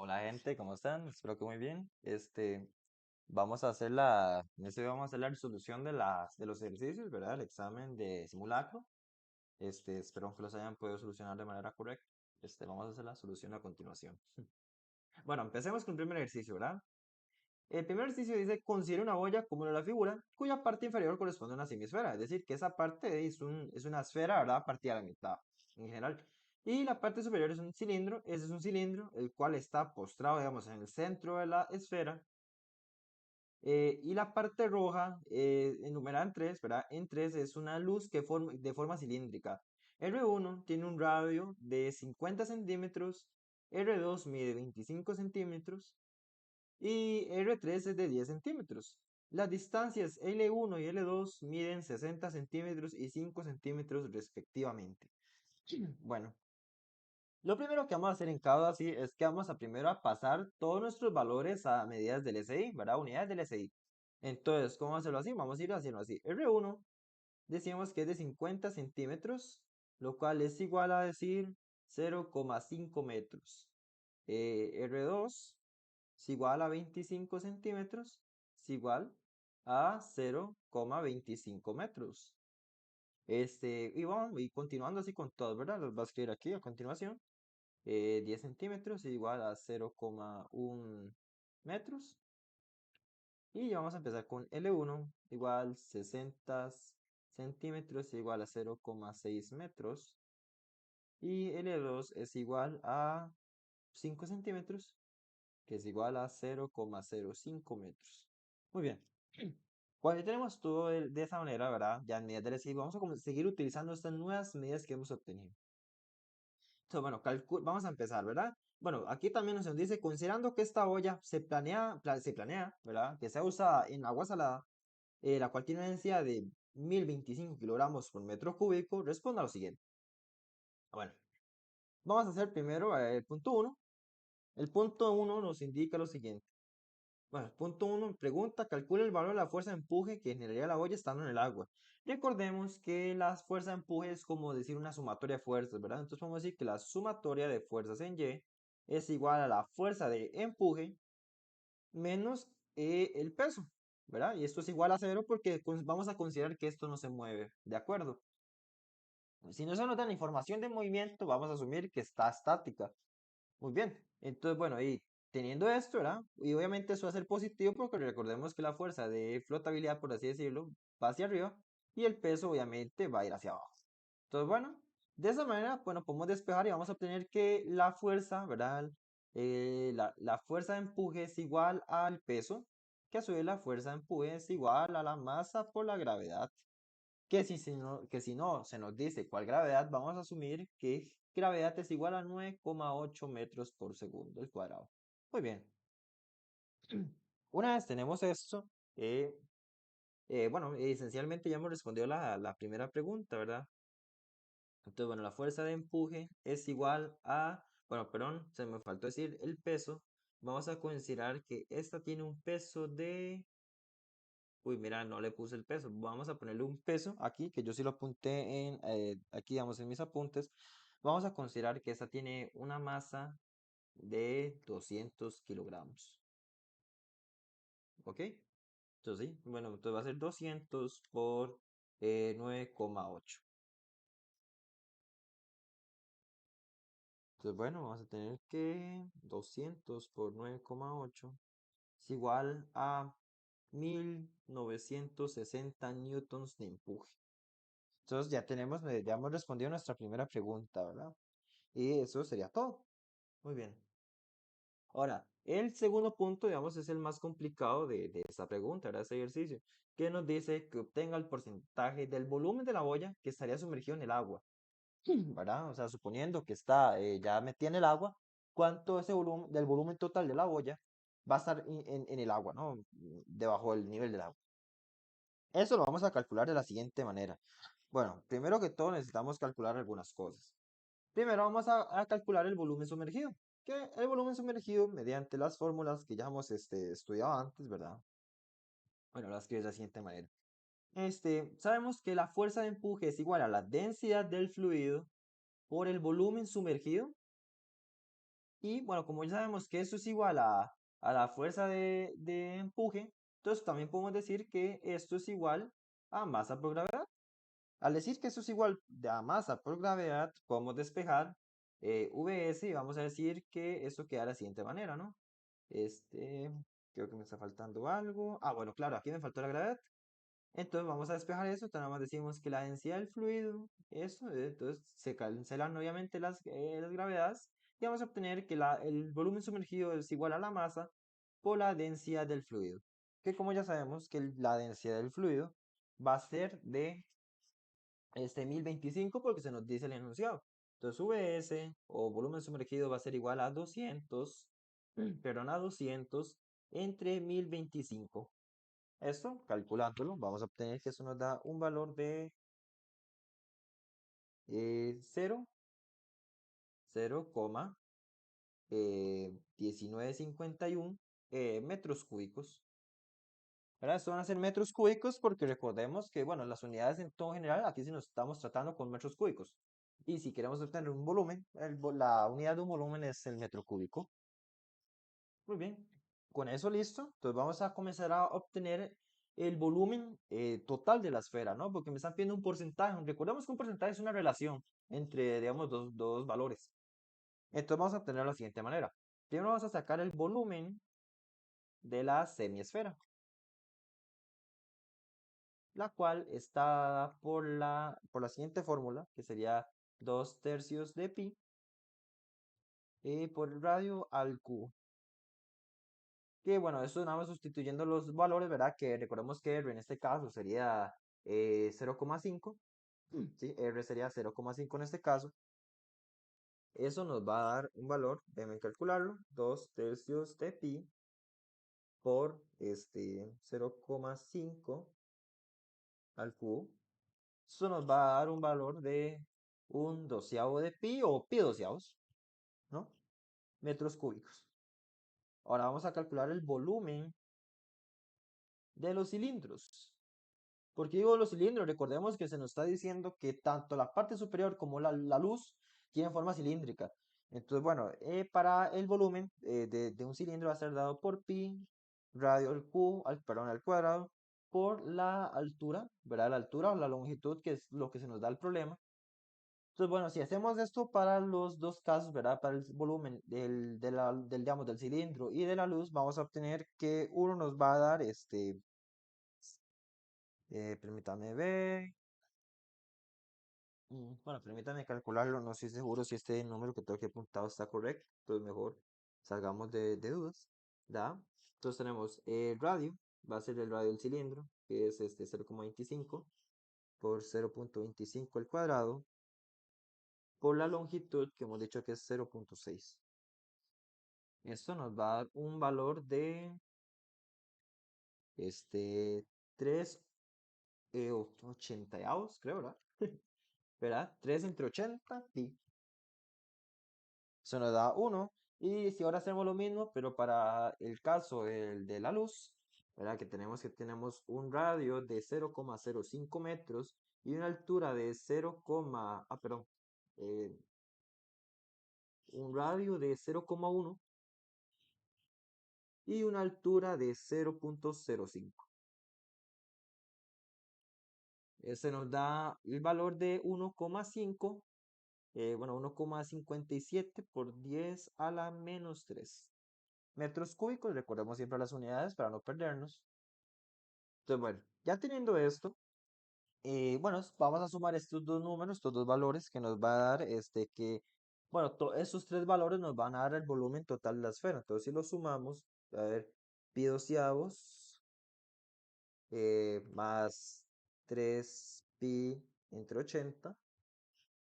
Hola gente, ¿cómo están? Espero que muy bien. Vamos a hacer en este video vamos a hacer la resolución de los ejercicios, ¿verdad? El examen de simulacro. Espero que los hayan podido solucionar de manera correcta. Vamos a hacer la solución a continuación. Bueno, empecemos con el primer ejercicio, ¿verdad? El primer ejercicio dice, considere una olla como en la figura, cuya parte inferior corresponde a una semisfera. Es decir, que esa parte es una esfera, ¿verdad? Partida a la mitad, en general. Y la parte superior es un cilindro. Ese es un cilindro, el cual está postrado, digamos, en el centro de la esfera. Y la parte roja, enumerada en 3, ¿verdad? En 3 es una luz de forma cilíndrica. R1 tiene un radio de 50 centímetros, R2 mide 25 centímetros y R3 es de 10 centímetros. Las distancias L1 y L2 miden 60 centímetros y 5 centímetros respectivamente. Bueno, lo primero que vamos a hacer en cada así es que vamos a primero a pasar todos nuestros valores a medidas del SI, ¿verdad? Unidades del SI. Entonces, ¿cómo hacerlo así? Vamos a ir haciendo así. R1 decimos que es de 50 centímetros, lo cual es igual a decir 0,5 metros. R2 es igual a 25 centímetros, es igual a 0,25 metros. Y vamos, y continuando así con todo, ¿verdad? Los va a escribir aquí a continuación. 10 centímetros es igual a 0,1 metros. Y vamos a empezar con L1 igual 60 centímetros igual a 0,6 metros. Y L2 es igual a 5 centímetros, que es igual a 0,05 metros. Muy bien. Cuando ya tenemos todo de esa manera, ¿verdad? Ya en medidas del SI, vamos a seguir utilizando estas nuevas medidas que hemos obtenido. Entonces, bueno, vamos a empezar, ¿verdad? Bueno, aquí también nos dice, considerando que esta olla se planea, ¿verdad? Que sea usada en agua salada, la cual tiene una densidad de 1025 kilogramos por metro cúbico, responda a lo siguiente. Bueno, vamos a hacer primero el punto 1. El punto 1 nos indica lo siguiente. Bueno, el punto 1 pregunta, calcula el valor de la fuerza de empuje que generaría la olla estando en el agua. Recordemos que la fuerza de empuje es como decir una sumatoria de fuerzas, ¿verdad? Entonces vamos a decir que la sumatoria de fuerzas en Y es igual a la fuerza de empuje menos el peso, ¿verdad? Y esto es igual a 0 porque vamos a considerar que esto no se mueve, ¿de acuerdo? Si no se nos dan información de movimiento, vamos a asumir que está estática. Muy bien, entonces bueno, y teniendo esto, ¿verdad? Y obviamente eso va a ser positivo porque recordemos que la fuerza de flotabilidad, por así decirlo, va hacia arriba y el peso obviamente va a ir hacia abajo. Entonces bueno, de esa manera, bueno, podemos despejar y vamos a obtener que la fuerza, ¿verdad? La fuerza de empuje es igual al peso, que a su vez la fuerza de empuje es igual a la masa por la gravedad. Que si no se nos dice cuál gravedad, vamos a asumir que gravedad es igual a 9,8 metros por segundo al cuadrado. Muy bien. Una vez tenemos esto, bueno, esencialmente ya hemos respondido la primera pregunta, ¿verdad? Entonces, bueno, la fuerza de empuje es igual a, bueno, perdón, se me faltó decir el peso. Vamos a considerar que esta tiene un peso de, uy, mira, no le puse el peso. Vamos a ponerle un peso aquí, que yo sí lo apunté aquí, digamos, en mis apuntes. Vamos a considerar que esta tiene una masa de 200 kilogramos. ¿Ok? Entonces, sí, bueno, entonces va a ser 200 por 9,8. Entonces, bueno, vamos a tener que 200 por 9,8 es igual a 1960 newtons de empuje. Entonces ya hemos respondido nuestra primera pregunta, ¿verdad? Y eso sería todo. Muy bien. Ahora, el segundo punto, digamos, es el más complicado de esta pregunta, ¿verdad? Este ejercicio, que nos dice que obtenga el porcentaje del volumen de la olla que estaría sumergido en el agua, ¿verdad? O sea, suponiendo que está ya metida en el agua, ¿cuánto ese volumen, del volumen total de la olla va a estar en el agua, ¿no? Debajo del nivel del agua. Eso lo vamos a calcular de la siguiente manera. Bueno, primero que todo necesitamos calcular algunas cosas. Primero vamos a calcular el volumen sumergido, que el volumen sumergido mediante las fórmulas que ya hemos estudiado antes, ¿verdad? Bueno, las escribo de la siguiente manera. Sabemos que la fuerza de empuje es igual a la densidad del fluido por el volumen sumergido Y bueno, como ya sabemos que esto es igual a la fuerza de empuje, entonces también podemos decir que esto es igual a masa por gravedad. Al decir que esto es igual a masa por gravedad, podemos despejar Vs y vamos a decir que esto queda de la siguiente manera, ¿no? Este, creo que me está faltando algo. Ah, bueno, claro, aquí me faltó la gravedad. Entonces vamos a despejar eso, entonces nada más decimos que la densidad del fluido, eso, entonces se cancelan obviamente las gravedades y vamos a obtener que el volumen sumergido es igual a la masa por la densidad del fluido. Que como ya sabemos que la densidad del fluido va a ser de 1025 porque se nos dice el enunciado. Entonces Vs o volumen sumergido va a ser igual a 200, perdón, a 200 entre 1025. Esto, calculándolo, vamos a obtener que eso nos da un valor de 0, 0,1951 metros cúbicos. ¿Verdad? Esto van a ser metros cúbicos porque recordemos que, bueno, las unidades en todo general, aquí sí nos estamos tratando con metros cúbicos. Y si queremos obtener un volumen, la unidad de un volumen es el metro cúbico. Muy bien, con eso listo, entonces vamos a comenzar a obtener el volumen total de la esfera, ¿no? Porque me están pidiendo un porcentaje. Recordemos que un porcentaje es una relación entre, digamos, dos valores. Entonces vamos a obtenerlo de la siguiente manera. Primero vamos a sacar el volumen de la semiesfera, la cual está dada por la siguiente fórmula, que sería 2 tercios de pi por el radio al cubo. Que bueno, eso nada más sustituyendo los valores, ¿verdad? Que recordemos que R en este caso sería 0,5. Sí, R sería 0,5 en este caso. Eso nos va a dar un valor, déjenme calcularlo, 2 tercios de pi por 0,5 al cubo. Eso nos va a dar un valor de un doceavo de pi o pi doceavos, ¿no? Metros cúbicos. Ahora vamos a calcular el volumen de los cilindros. Porque digo los cilindros, recordemos que se nos está diciendo que tanto la parte superior como la luz tienen forma cilíndrica. Entonces, bueno, para el volumen de un cilindro va a ser dado por pi radio al cubo, perdón, al cuadrado, por la altura, ¿verdad? La altura o la longitud, que es lo que se nos da el problema. Entonces, bueno, si hacemos esto para los dos casos, ¿verdad? Para el volumen digamos, del cilindro y de la luz, vamos a obtener que uno nos va a dar permítame ver. Bueno, permítame calcularlo, no estoy seguro si este número que tengo aquí apuntado está correcto, entonces mejor salgamos de dudas, ¿da? Entonces tenemos el radio, va a ser el radio del cilindro, que es 0,25 por 0,25 al cuadrado, por la longitud que hemos dicho que es 0,6. Esto nos va a dar un valor de 3 80avos, creo, ¿verdad? ¿Verdad? 3 entre 80 pi. Eso nos da 1. Y si ahora hacemos lo mismo, pero para el caso de la luz, ¿verdad? Que tenemos un radio de 0,05 metros y una altura de 0, perdón, eh, un radio de 0,1 y una altura de 0,05. Ese nos da el valor de 1,5, bueno, 1,57 por 10 a la menos 3 metros cúbicos. Recordemos siempre las unidades para no perdernos. Entonces, bueno, ya teniendo esto, bueno, vamos a sumar estos dos números, estos dos valores que nos va a dar bueno, estos tres valores nos van a dar el volumen total de la esfera. Entonces, si lo sumamos, a ver, pi doceavos más 3 pi entre 80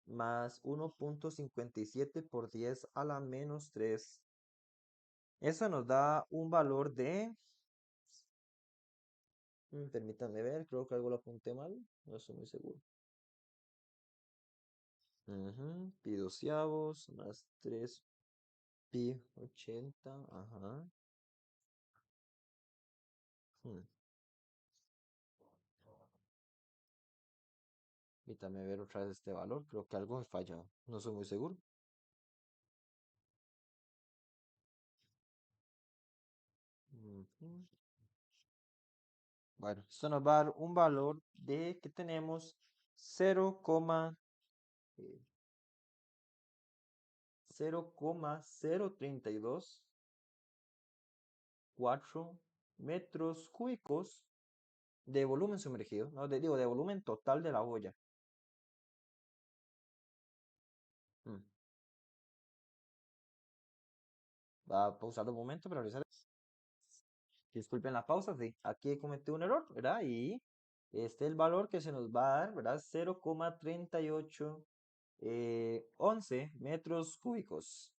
más 1,57 por 10 a la menos 3. Eso nos da un valor de, permítanme ver, creo que algo lo apunté mal, no estoy muy seguro. Pi doceavos más 3 pi 80, ajá. Hmm, Permítame ver otra vez este valor, creo que algo me falla, no soy muy seguro. Mm. Bueno, esto nos va a dar un valor de que tenemos 0,032,4 metros cúbicos de volumen sumergido, no, digo, de volumen total de la olla. Mm. Va a pausar un momento para revisar. Disculpen la pausa, sí. Aquí cometí un error, ¿verdad? Y este es el valor que se nos va a dar, ¿verdad? 0,38 11 metros cúbicos.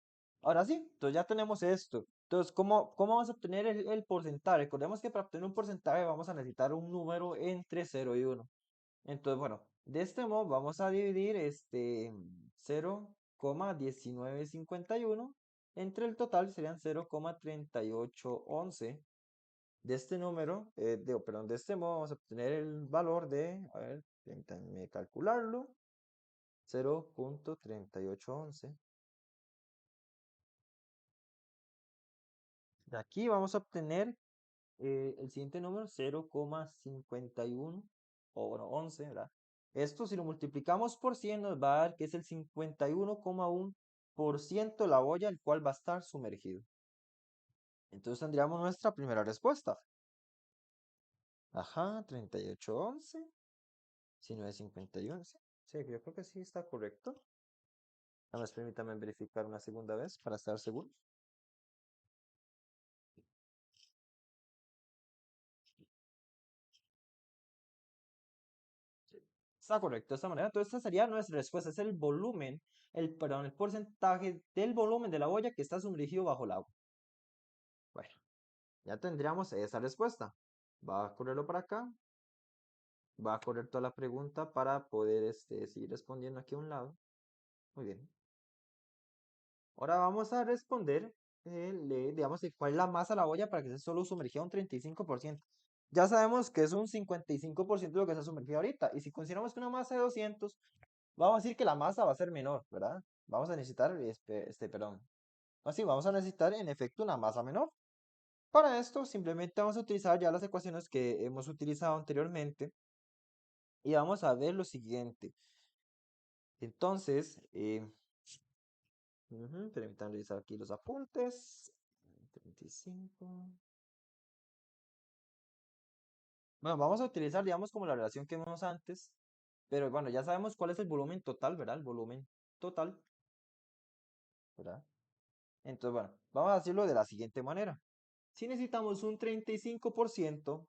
Ahora sí, entonces ya tenemos esto. Entonces, ¿cómo vamos a obtener el porcentaje? Recordemos que para obtener un porcentaje vamos a necesitar un número entre 0 y 1. Entonces, bueno, de este modo vamos a dividir este 0,1951 entre el total serían 0,3811. De este número, perdón, de este modo vamos a obtener el valor de, a ver, permítanme calcularlo, 0,3811. De aquí vamos a obtener el siguiente número, 0,51, o bueno, 11, ¿verdad? Esto si lo multiplicamos por 100 nos va a dar que es el 51,1% de la olla el cual va a estar sumergido. Entonces tendríamos nuestra primera respuesta. Ajá, 3811, si no es 51. Sí, yo creo que sí está correcto. Nada más permítame verificar una segunda vez para estar seguro. Está correcto de esta manera. Entonces, esta sería nuestra respuesta. Es el volumen, perdón, el porcentaje del volumen de la olla que está sumergido bajo el agua. Bueno, ya tendríamos esa respuesta. Va a correrlo para acá. Va a correr toda la pregunta para poder seguir respondiendo aquí a un lado. Muy bien. Ahora vamos a responder, digamos, cuál es la masa de la olla para que se solo sumergida un 35%. Ya sabemos que es un 55% de lo que se ha sumergido ahorita. Y si consideramos que una masa de 200, vamos a decir que la masa va a ser menor, ¿verdad? Vamos a necesitar, perdón. Así, vamos a necesitar en efecto una masa menor. Para esto, simplemente vamos a utilizar ya las ecuaciones que hemos utilizado anteriormente. Y vamos a ver lo siguiente. Entonces, permítanme revisar aquí los apuntes. 35. Bueno, vamos a utilizar, digamos, como la relación que vimos antes. Pero bueno, ya sabemos cuál es el volumen total, ¿verdad? El volumen total, ¿verdad? Entonces, bueno, vamos a decirlo de la siguiente manera. Si necesitamos un 35%,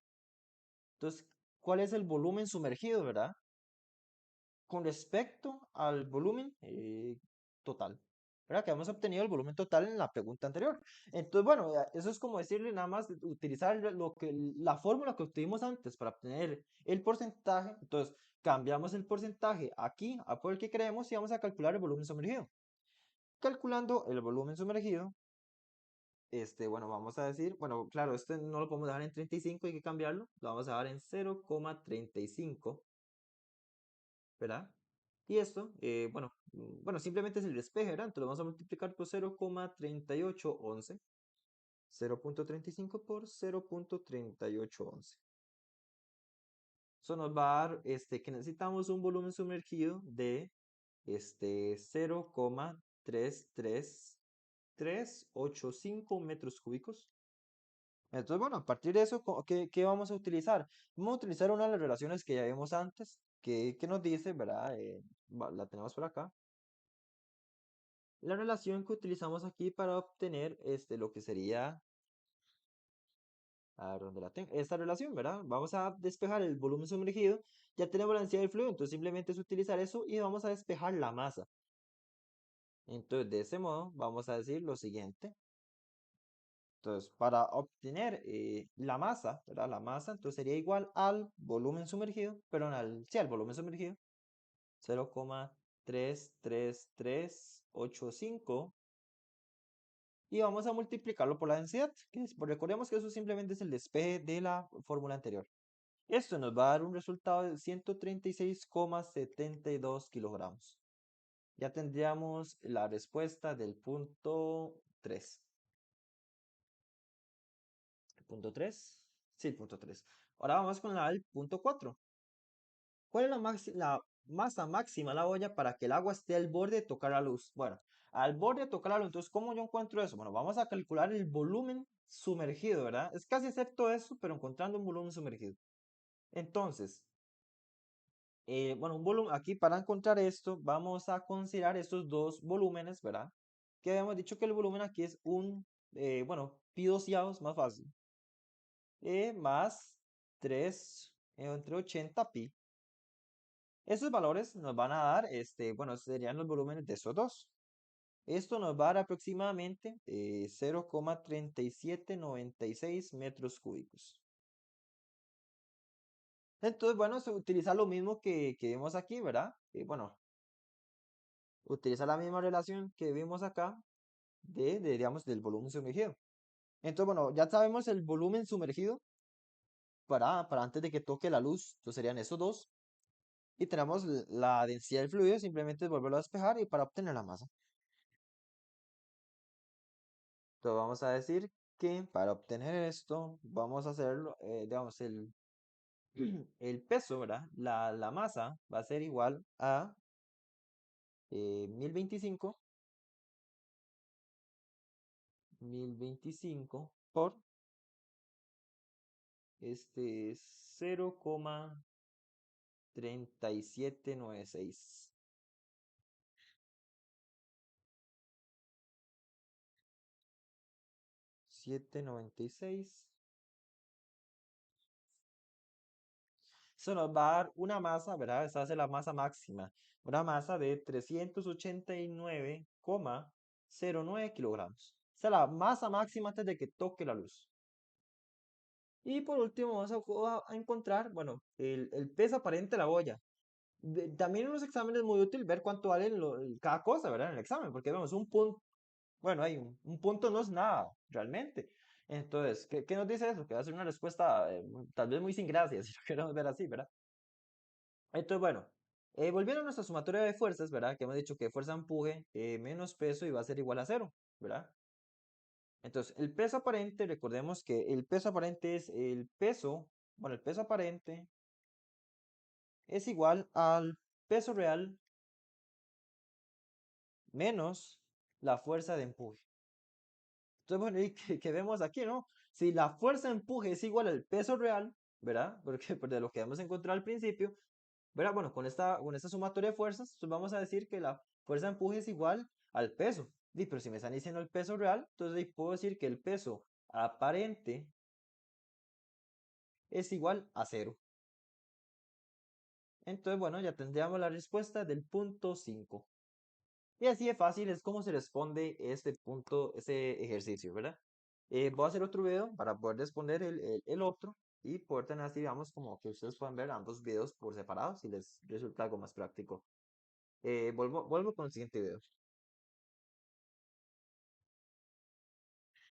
entonces, ¿cuál es el volumen sumergido, verdad? Con respecto al volumen total, ¿verdad? Que hemos obtenido el volumen total en la pregunta anterior. Entonces, bueno, eso es como decirle nada más utilizar la fórmula que obtuvimos antes para obtener el porcentaje. Entonces, cambiamos el porcentaje aquí a por el que queremos y vamos a calcular el volumen sumergido. Calculando el volumen sumergido, bueno, vamos a decir, bueno, claro, este no lo podemos dejar en 35, hay que cambiarlo, lo vamos a dar en 0,35, ¿verdad? Y esto, bueno, simplemente es el despeje, ¿verdad? Entonces lo vamos a multiplicar por 0,3811, 0,35 por 0,3811. Eso nos va a dar, que necesitamos un volumen sumergido de, 0,33385 metros cúbicos. Entonces, bueno, a partir de eso, ¿qué vamos a utilizar? Vamos a utilizar una de las relaciones que ya vimos antes, que nos dice, ¿verdad? La tenemos por acá. La relación que utilizamos aquí para obtener lo que sería, a ver dónde la tengo, esta relación, ¿verdad? Vamos a despejar el volumen sumergido, ya tenemos la densidad del fluido, entonces simplemente es utilizar eso y vamos a despejar la masa. Entonces, de ese modo, vamos a decir lo siguiente. Entonces, para obtener la masa, ¿verdad? La masa, entonces sería igual al volumen sumergido, perdón, sí, al volumen sumergido, 0,33385, y vamos a multiplicarlo por la densidad, recordemos que eso simplemente es el despeje de la fórmula anterior. Esto nos va a dar un resultado de 136,72 kilogramos. Ya tendríamos la respuesta del punto 3. punto 3. Sí, punto 3. Ahora vamos con el punto 4. ¿Cuál es la masa máxima de la olla para que el agua esté al borde de tocar la luz? Bueno, al borde de tocar la luz. Entonces, ¿cómo yo encuentro eso? Bueno, vamos a calcular el volumen sumergido, ¿verdad? Es casi excepto eso, pero encontrando un volumen sumergido. Entonces, bueno, un volumen, aquí para encontrar esto, vamos a considerar estos dos volúmenes, ¿verdad? Que habíamos dicho que el volumen aquí es bueno, pi doceavos, más fácil, más 3 entre 80 pi. Esos valores nos van a dar, bueno, serían los volúmenes de esos dos. Esto nos va a dar aproximadamente 0,3796 metros cúbicos. Entonces, bueno, se utiliza lo mismo que vemos aquí, ¿verdad? Bueno, utiliza la misma relación que vimos acá digamos, del volumen sumergido. Entonces, bueno, ya sabemos el volumen sumergido para antes de que toque la luz. Entonces serían esos dos. Y tenemos la densidad del fluido, simplemente es volverlo a despejar y para obtener la masa. Entonces vamos a decir que para obtener esto, vamos a hacerlo, digamos, el peso, ¿verdad? La masa va a ser igual a 1025, 1025 por 0,3796. 796. Eso nos va a dar una masa, ¿verdad? Esa es la masa máxima. Una masa de 389,09 kilogramos. Esa es la masa máxima antes de que toque la luz. Y por último vamos a encontrar, bueno, el peso aparente de la olla. También en los exámenes es muy útil ver cuánto vale cada cosa, ¿verdad? En el examen, porque vemos un punto, bueno, hay un punto no es nada, realmente. Entonces, ¿qué nos dice eso? Que va a ser una respuesta tal vez muy sin gracia, si lo queremos ver así, ¿verdad? Entonces, bueno, volviendo a nuestra sumatoria de fuerzas, ¿verdad? Que hemos dicho que fuerza empuje menos peso y va a ser igual a cero, ¿verdad? Entonces, el peso aparente, recordemos que el peso aparente es el peso, bueno, el peso aparente es igual al peso real menos la fuerza de empuje. Entonces, bueno, ¿y qué vemos aquí, no? Si la fuerza de empuje es igual al peso real, ¿verdad? Porque pues, de lo que hemos encontrado al principio, ¿verdad? Bueno, con esta sumatoria de fuerzas, entonces vamos a decir que la fuerza de empuje es igual al peso. Pero si me están diciendo el peso real, entonces puedo decir que el peso aparente es igual a cero. Entonces, bueno, ya tendríamos la respuesta del punto 5. Y así de fácil es como se responde este punto, este ejercicio, ¿verdad? Voy a hacer otro video para poder responder el otro y poder tener así, digamos, como que ustedes puedan ver ambos videos por separado si les resulta algo más práctico. Vuelvo con el siguiente video.